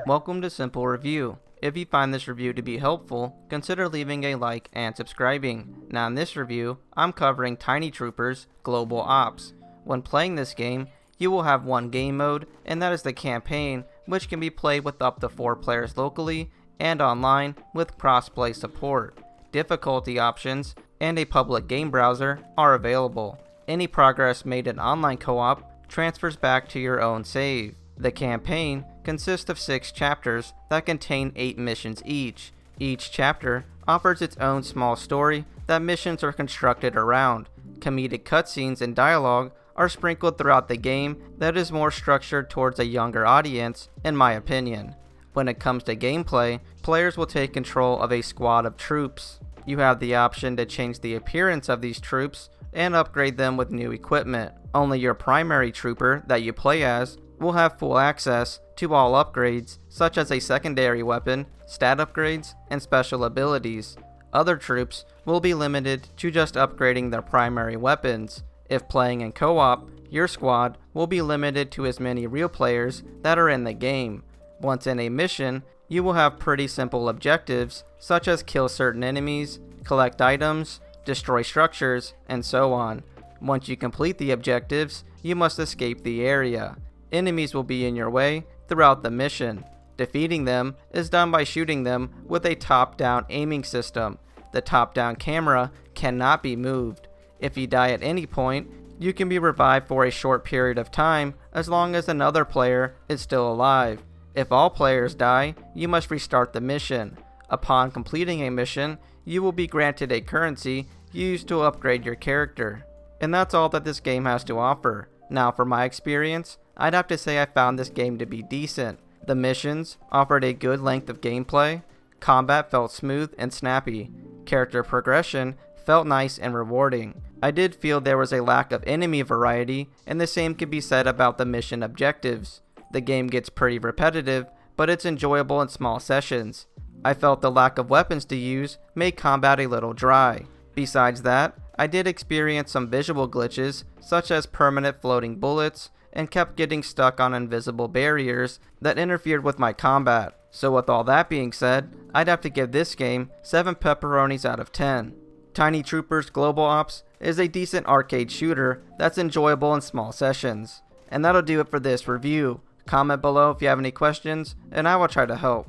Welcome to Simple Review. If you find this review to be helpful, consider leaving a like and subscribing. Now in this review, I'm covering Tiny Troopers Global Ops. When playing this game, you will have one game mode, and that is the campaign, which can be played with up to 4 players locally and online with crossplay support. Difficulty options and a public game browser are available. Any progress made in online co-op transfers back to your own save. The campaign consists of 6 chapters that contain 8 missions each. Each chapter offers its own small story that missions are constructed around. Comedic cutscenes and dialogue are sprinkled throughout the game that is more structured towards a younger audience, in my opinion. When it comes to gameplay, players will take control of a squad of troops. You have the option to change the appearance of these troops and upgrade them with new equipment. Only your primary trooper that you play as will have full access to all upgrades, such as a secondary weapon, stat upgrades, and special abilities. Other troops will be limited to just upgrading their primary weapons. If playing in co-op, your squad will be limited to as many real players that are in the game. Once in a mission, you will have pretty simple objectives, such as kill certain enemies, collect items, destroy structures, and so on. Once you complete the objectives, you must escape the area. Enemies will be in your way throughout the mission. Defeating them is done by shooting them with a top-down aiming system. The top-down camera cannot be moved. If you die at any point, you can be revived for a short period of time as long as another player is still alive. If all players die, you must restart the mission. Upon completing a mission, you will be granted a currency used to upgrade your character. And that's all that this game has to offer. Now for my experience, I'd have to say I found this game to be decent. The missions offered a good length of gameplay, combat felt smooth and snappy, character progression felt nice and rewarding. I did feel there was a lack of enemy variety, and the same could be said about the mission objectives. The game gets pretty repetitive, but it's enjoyable in small sessions. I felt the lack of weapons to use made combat a little dry. Besides that, I did experience some visual glitches, such as permanent floating bullets, and kept getting stuck on invisible barriers that interfered with my combat. So with all that being said, I'd have to give this game 7 pepperonis out of 10. Tiny Troopers Global Ops is a decent arcade shooter that's enjoyable in small sessions. And that'll do it for this review. Comment below if you have any questions, and I will try to help.